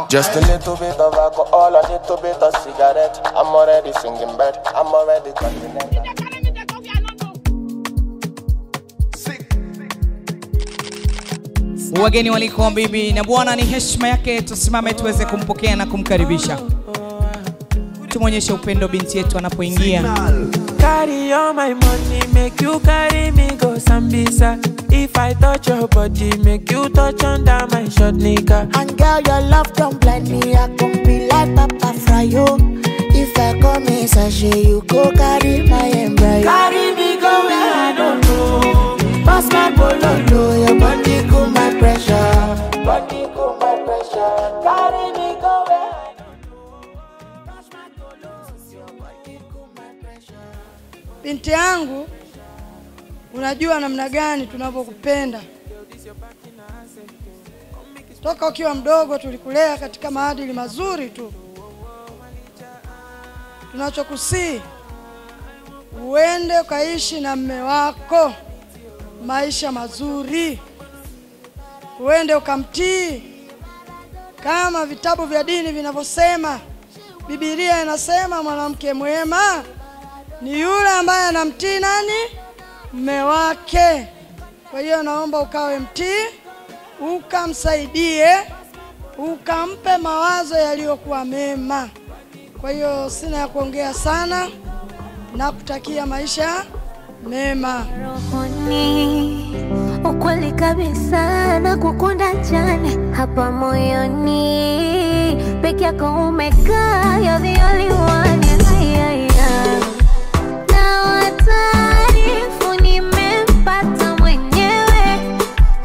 Just a little bit of alcohol, a little bit of cigarette. I'm already singing bird, I'm already continental. Wageni walikuwa bibi na bwana, ni heshima yake tusimame tuweze kumpokea na kumkaribisha. Tumuonyeshe upendo binti yetu anapoingia. Carry all my money, make you carry me go Sambisa. If I touch your body, make you touch under my short nigga. And girl, your love don't blind me, I can be like Papa Fryo. If I come in sachet, you go carry my embryo. Carry me go where I don't know. Pass my bololo, your body cool my pressure. Body cool my pressure. Carry me go where I don't know. Pass my bololo, your body cool my pressure. Binti yangu, unajua namna gani tunavyokupenda. Toka ukiwa mdogo tulikulea katika maadili mazuri tu. Tunachokusii uende ukaishi na mume wako maisha mazuri. Uende ukamtii kama vitabu vya dini vinavyosema. Biblia inasema mwanamke mwema ni yule ambaye anamtii nani? Mume wake. Kwa hiyo naomba ukawe mtii, ukamsaidie, ukampe mawazo yaliyokuwa mema. Kwa hiyo sina ya kuongea sana, na kutakia maisha mema. Rohoni ukweli kabisa na kukunda jana hapa moyoni peke yako umekaa, you're the only one. Na wataarifu nimempata mwenyewe,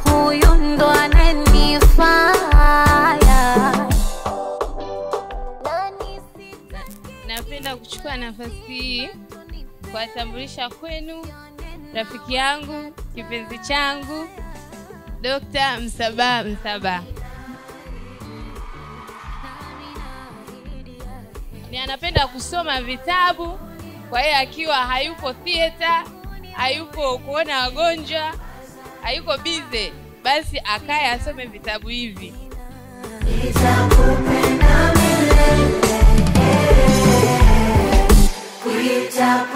huyu ndo ananifaya. Napenda kuchukua nafasi hii kuwatambulisha kwenu rafiki yangu, kipenzi changu, Dr. Msaba. Ni anapenda kusoma vitabu, kwa hiyo akiwa hayupo theater, hayupo kuona wagonjwa, hayuko busy, basi akae asome vitabu hivi. Kuita